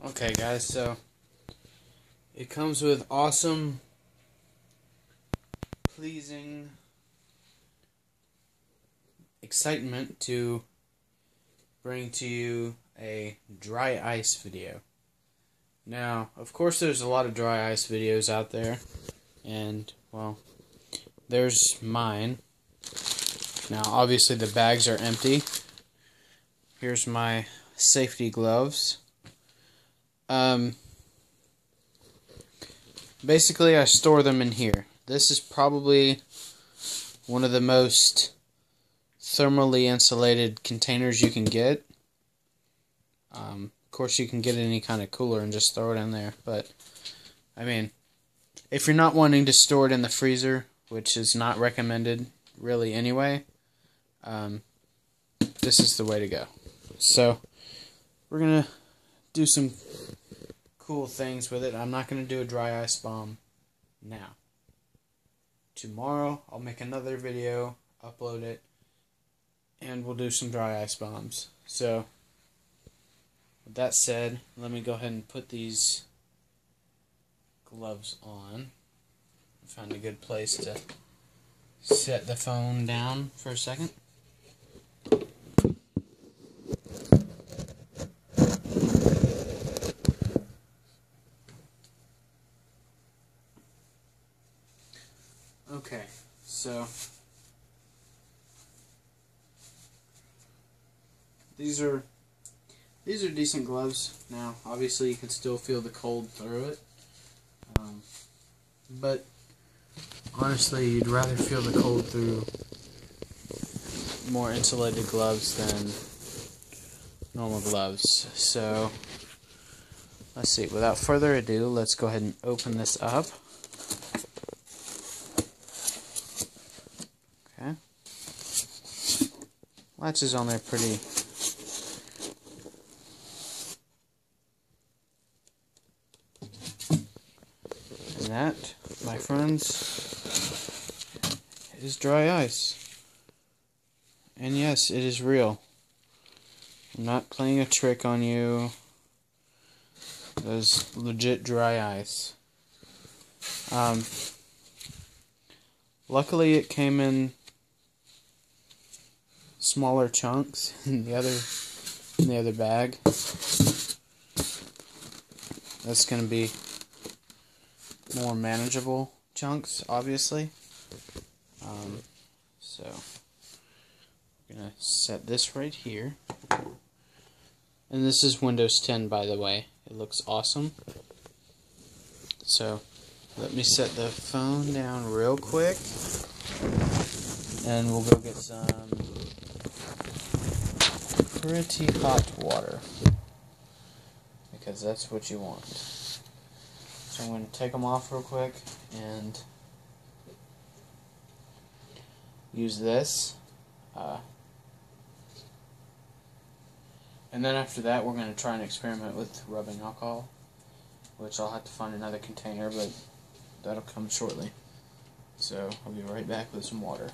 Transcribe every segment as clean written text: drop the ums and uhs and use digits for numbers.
Okay guys, so it comes with awesome, pleasing excitement to bring to you a dry ice video. Now, of course there's a lot of dry ice videos out there, and, well, there's mine. Now, obviously the bags are empty. Here's my safety gloves. Basically I store them in here. This is probably one of the most thermally insulated containers you can get. Of course you can get any kind of cooler and just throw it in there, but I mean, if you're not wanting to store it in the freezer, which is not recommended really anyway, this is the way to go. So we're gonna do some cool things with it. I'm not gonna do a dry ice bomb now. Tomorrow I'll make another video, upload it, and we'll do some dry ice bombs. So with that said, let me go ahead and put these gloves on. Find a good place to set the phone down for a second. Okay, so these are decent gloves. Now, obviously, you can still feel the cold through it, but honestly, you'd rather feel the cold through more insulated gloves than normal gloves. So let's see. Without further ado, let's go ahead and open this up. Okay. Latch is on there pretty. And that, my friends, is dry ice. And yes, it is real. I'm not playing a trick on you. That is legit dry ice. Luckily it came in smaller chunks in the other bag. That's gonna be more manageable chunks, obviously. So I'm gonna set this right here. And this is Windows 10, by the way. It looks awesome. So let me set the phone down real quick, and we'll go get some pretty hot water, because that's what you want. So I'm going to take them off real quick and use this. And then after that, we're going to try and experiment with rubbing alcohol, which I'll have to find another container, but that'll come shortly. So I'll be right back with some water.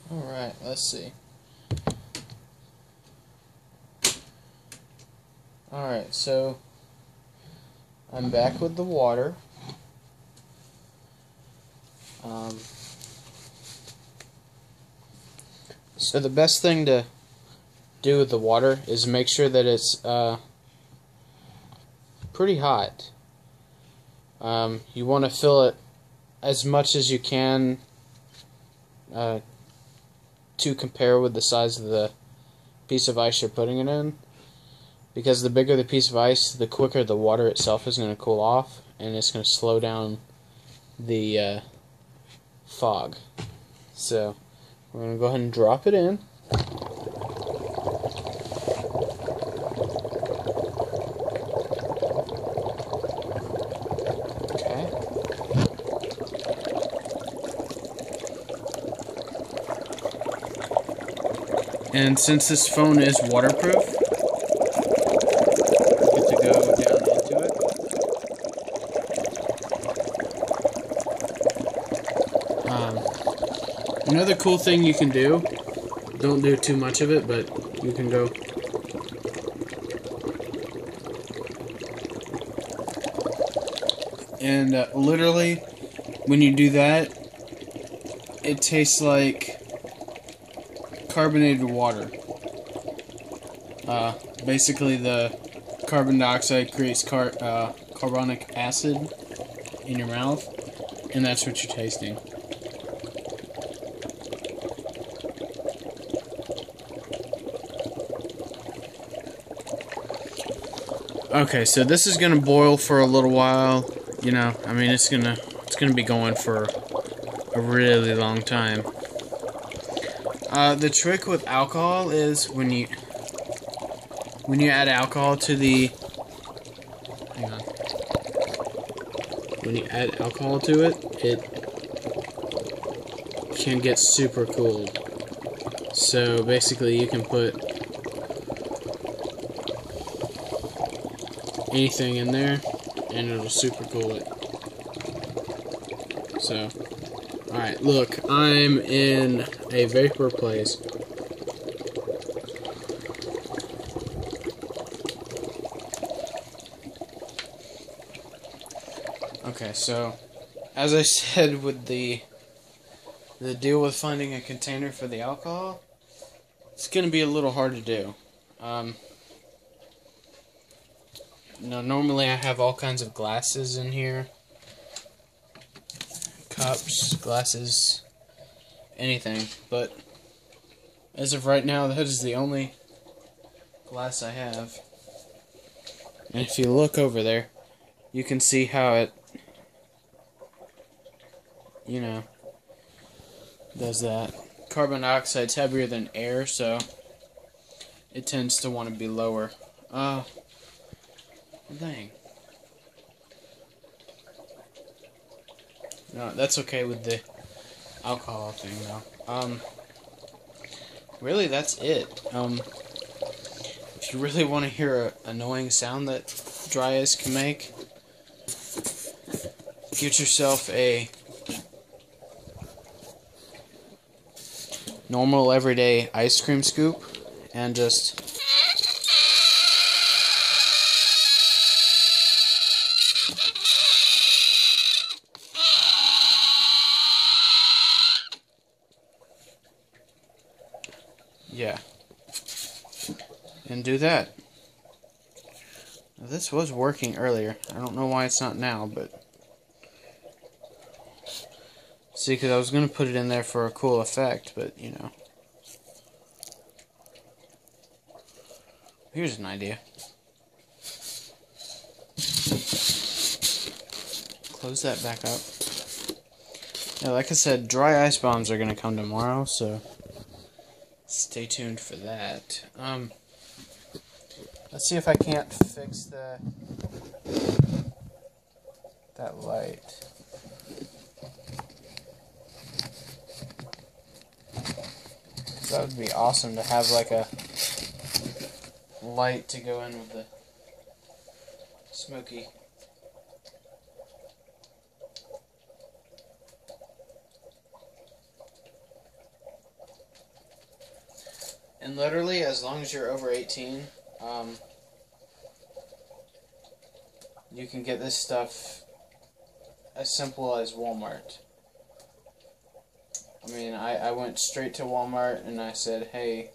Alright, let's see. Alright, so I'm back with the water. So the best thing to do with the water is make sure that it's pretty hot. You want to fill it as much as you can to compare with the size of the piece of ice you're putting it in, because the bigger the piece of ice, the quicker the water itself is going to cool off, and it's going to slow down the fog. So we're going to go ahead and drop it in. And since this phone is waterproof, I get to go down into it. Another cool thing you can do, don't do too much of it, but you can go. And literally, when you do that, it tastes like carbonated water. Basically, the carbon dioxide creates carbonic acid in your mouth, and that's what you're tasting. Okay, so this is gonna boil for a little while. You know, I mean, it's gonna be going for a really long time. The trick with alcohol is when you add alcohol to the, hang on, when you add alcohol to it, it can get super cooled. So basically, you can put anything in there, and it'll super cool it. So, alright, look, I'm in a vapor place. Okay, so, as I said with the deal with finding a container for the alcohol, it's going to be a little hard to do. Normally I have all kinds of glasses in here. Cups, glasses, anything. But as of right now, that is the only glass I have. And if you look over there, you can see how it, you know, does that. Carbon dioxide's heavier than air, so it tends to want to be lower. Dang. No, that's okay with the alcohol thing, though. Really, that's it. If you really want to hear an annoying sound that dry ice can make, get yourself a normal, everyday ice cream scoop, and just yeah, and do that. Now, this was working earlier. I don't know why it's not now, but see, because I was going to put it in there for a cool effect, but you know. Here's an idea. Close that back up. Yeah, like I said, dry ice bombs are going to come tomorrow, so stay tuned for that. Let's see if I can't fix that light. That would be awesome to have like a light to go in with the smoky. And literally, as long as you're over 18, you can get this stuff as simple as Walmart. I mean, I went straight to Walmart and I said, hey,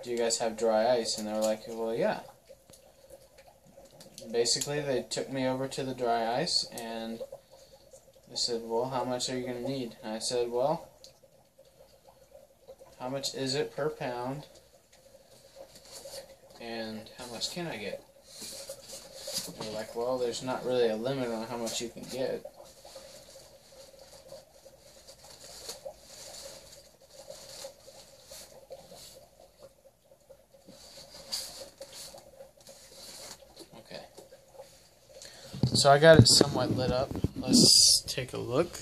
do you guys have dry ice? And they were like, well, yeah. Basically, they took me over to the dry ice and they said, well, how much are you going to need? And I said, well, how much is it per pound? And how much can I get? They're like, well, there's not really a limit on how much you can get. Okay. So I got it somewhat lit up. Let's take a look.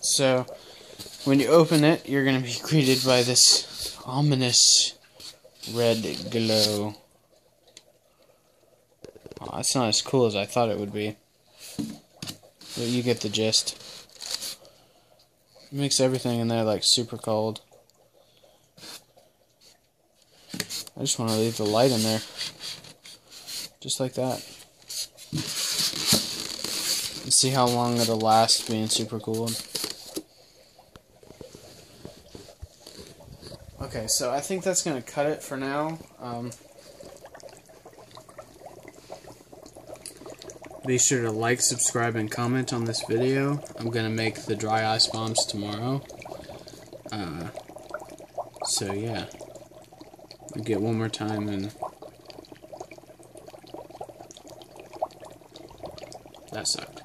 So when you open it, you're going to be greeted by this Ominous red glow. Oh, that's not as cool as I thought it would be. But you get the gist. It makes everything in there like super cold. I just want to leave the light in there. Just like that. And see how long it'll last being super cooled. Okay, so I think that's going to cut it for now. Be sure to like, subscribe, and comment on this video. I'm going to make the dry ice bombs tomorrow. So yeah. I'll get one more time and... That sucked.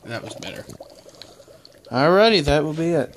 That was better. Alrighty, that will be it.